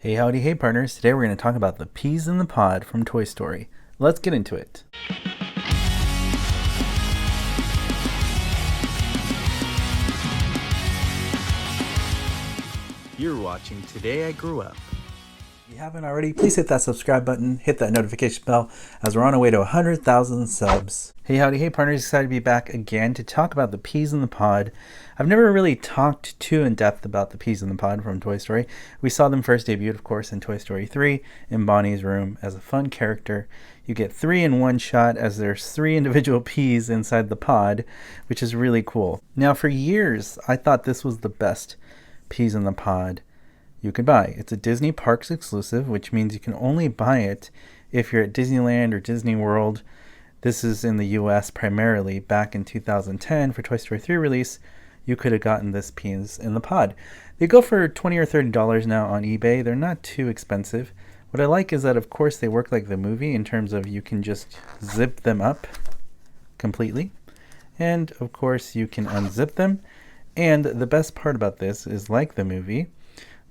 Hey howdy hey partners, today we're going to talk about the peas in the pod from Toy Story. Let's get into it. You're watching Today I Grew Up. If you haven't already, please hit that subscribe button, hit that notification bell as we're on our way to 100,000 subs. Hey howdy hey partners, excited to be back again to talk about the peas in the pod. I've never really talked too in depth about the peas in the pod from Toy Story. We saw them first debuted, of course, in Toy Story 3 in Bonnie's room as a fun character. You get 3 in one shot as there's 3 individual peas inside the pod, which is really cool. Now for years, I thought this was the best peas in the pod you could buy. It's a Disney Parks exclusive, which means you can only buy it if you're at Disneyland or Disney World. This is in the US primarily. Back in 2010 for Toy Story 3 release, you could have gotten this peas in the pod. They go for $20 or $30 now on eBay. They're not too expensive. What I like is that, of course, they work like the movie in terms of you can just zip them up completely. And, of course, you can unzip them. And the best part about this is, like the movie,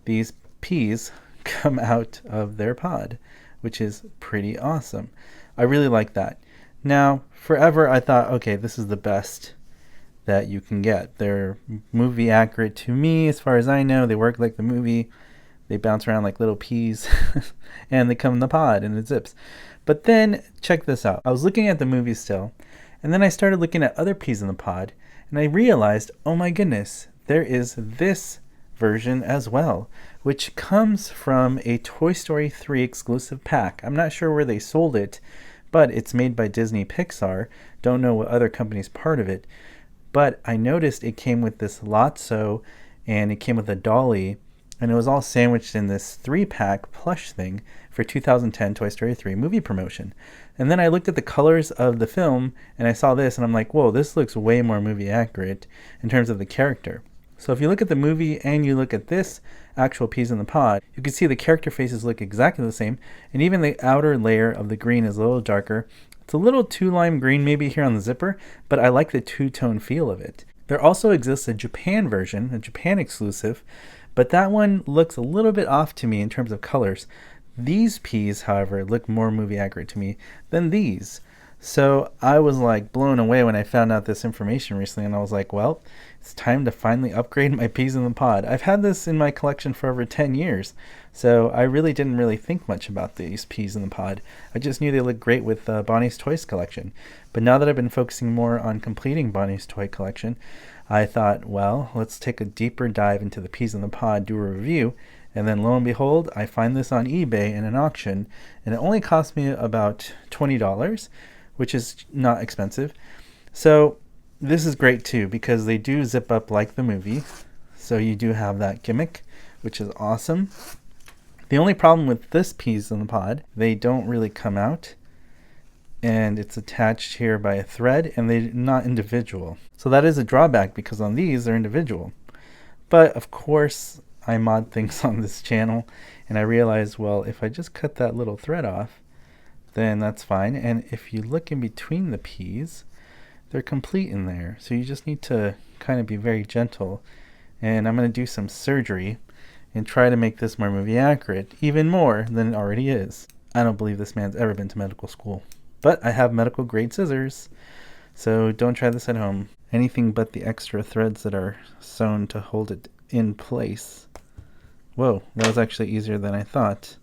these peas come out of their pod, which is pretty awesome. I really like that. Now, forever I thought, okay, this is the best that you can get. They're movie accurate to me as far as I know. They work like the movie. They bounce around like little peas and they come in the pod and it zips. But then check this out. I was looking at the movie still, and then I started looking at other peas in the pod, and I realized, oh my goodness, there is this version as well, which comes from a Toy Story 3 exclusive pack. I'm not sure where they sold it, but it's made by Disney Pixar. Don't know what other company's part of it, but I noticed it came with this Lotso and it came with a dolly, and it was all sandwiched in this 3-pack plush thing for 2010 Toy Story 3 movie promotion. And then I looked at the colors of the film and I saw this and I'm like, whoa, this looks way more movie accurate in terms of the character. So if you look at the movie and you look at this actual peas in the pod, you can see the character faces look exactly the same, and even the outer layer of the green is a little darker. It's a little too lime green maybe here on the zipper, but I like the two-tone feel of it. There also exists a Japan version, a Japan exclusive, but that one looks a little bit off to me in terms of colors. These peas, however, look more movie accurate to me than these. So I was like blown away when I found out this information recently, and I was like, well, it's time to finally upgrade my peas in the pod. I've had this in my collection for over 10 years, so I really didn't think much about these peas in the pod. I just knew they looked great with Bonnie's Toys collection. But now that I've been focusing more on completing Bonnie's toy collection, I thought, well, let's take a deeper dive into the peas in the pod, do a review, and then lo and behold, I find this on eBay in an auction, and it only cost me about $20, which is not expensive. So this is great too, because they do zip up like the movie. So you do have that gimmick, which is awesome. The only problem with this peas in the pod, they don't really come out, and it's attached here by a thread, and they're not individual. So that is a drawback, because on these they're individual. But of course, I mod things on this channel, and I realized, well, if I just cut that little thread off, then that's fine. And if you look in between the peas, they're complete in there. So you just need to kind of be very gentle. And I'm going to do some surgery and try to make this more movie accurate, even more than it already is. I don't believe this man's ever been to medical school, but I have medical grade scissors, so don't try this at home. Anything but the extra threads that are sewn to hold it in place. Whoa, that was actually easier than I thought.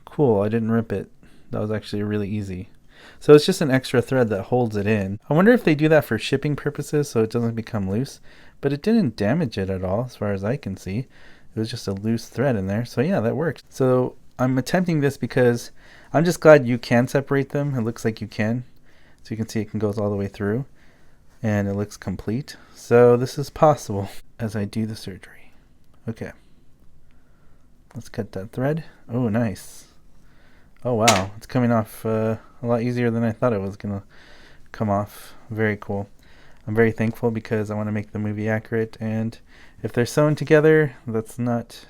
Cool, I didn't rip it. That was actually really easy. So it's just an extra thread that holds it in. I wonder if they do that for shipping purposes so it doesn't become loose, but it didn't damage it at all as far as I can see. It was just a loose thread in there. So yeah, that works. So I'm attempting this because I'm just glad you can separate them. It looks like you can. So you can see it can go all the way through and it looks complete. So this is possible as I do the surgery. Okay. Let's cut that thread. Oh, nice. Oh wow, it's coming off a lot easier than I thought it was going to come off. Very cool. I'm very thankful because I want to make the movie accurate, and if they're sewn together, that's not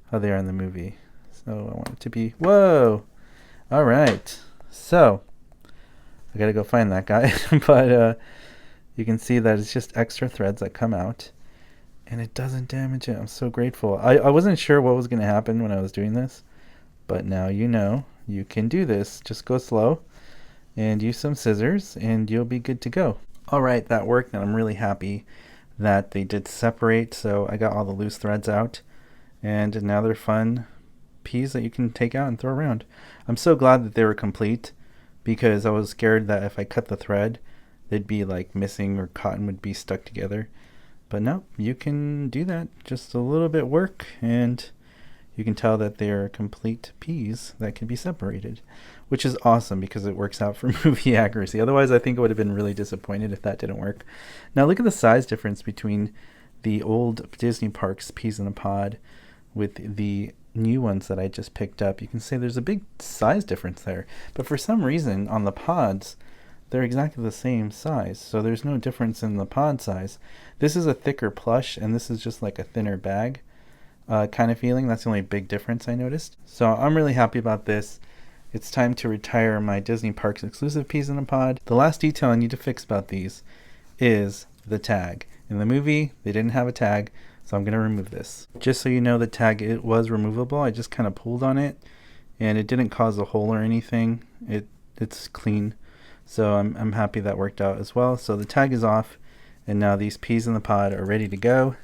how they are in the movie. So I want it to be, whoa! Alright, so I gotta go find that guy, but you can see that it's just extra threads that come out, and it doesn't damage it. I'm so grateful. I wasn't sure what was going to happen when I was doing this, but now you know you can do this. Just go slow and use some scissors and you'll be good to go. All right, that worked, and I'm really happy that they did separate. So I got all the loose threads out, and now they're fun peas that you can take out and throw around. I'm so glad that they were complete, because I was scared that if I cut the thread, they'd be like missing or cotton would be stuck together. But no, you can do that. Just a little bit work and you can tell that they're complete peas that can be separated, which is awesome because it works out for movie accuracy. Otherwise, I think I would have been really disappointed if that didn't work. Now look at the size difference between the old Disney Parks peas in a pod with the new ones that I just picked up. You can see there's a big size difference there, but for some reason on the pods they're exactly the same size, so there's no difference in the pod size. This is a thicker plush and this is just like a thinner bag kind of feeling. That's the only big difference I noticed. So I'm really happy about this. It's time to retire my Disney Parks exclusive peas in a pod. The last detail I need to fix about these is the tag. In the movie they didn't have a tag, so I'm going to remove this. Just so you know, the tag, it was removable. I just kind of pulled on it and it didn't cause a hole or anything. It's clean. So I'm happy that worked out as well. So the tag is off, and now these peas in the pod are ready to go,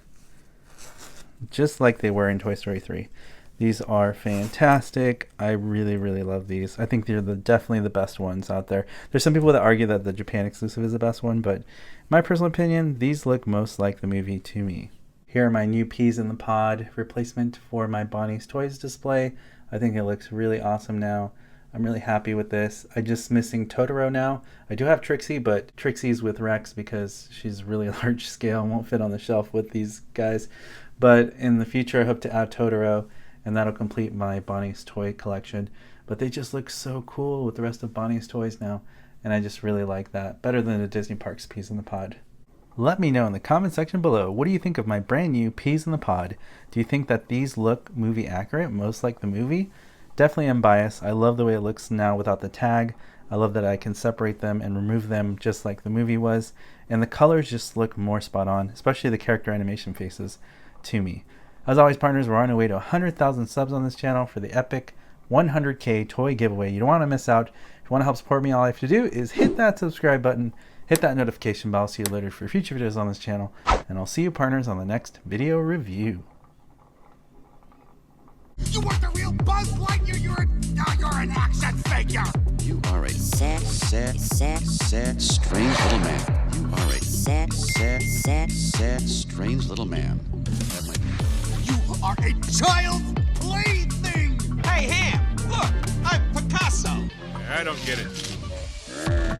just like they were in Toy Story 3. These are fantastic. I really, really love these. I think they're definitely the best ones out there. There's some people that argue that the Japan exclusive is the best one, but in my personal opinion, these look most like the movie to me. Here are my new peas in the pod replacement for my Bonnie's Toys display. I think it looks really awesome now. I'm really happy with this. I'm just missing Totoro now. I do have Trixie, but Trixie's with Rex because she's really large scale and won't fit on the shelf with these guys. But in the future, I hope to add Totoro, and that'll complete my Bonnie's toy collection. But they just look so cool with the rest of Bonnie's toys now, and I just really like that. Better than the Disney Parks peas in the pod. Let me know in the comment section below, what do you think of my brand new peas in the pod? Do you think that these look movie accurate, most like the movie? Definitely unbiased. I love the way it looks now without the tag. I love that I can separate them and remove them just like the movie was. And the colors just look more spot on, especially the character animation faces to me. As always, partners, we're on our way to 100,000 subs on this channel for the epic 100K toy giveaway. You don't want to miss out. If you want to help support me, all I have to do is hit that subscribe button, hit that notification bell so you're alerted for future videos on this channel. And I'll see you, partners, on the next video review. You weren't the real Buzz Lightyear, you're an action figure! You are a sad, strange little man. You are a sad, strange little man. You are a child's plaything! Hey, Ham, look, I'm Picasso. I don't get it.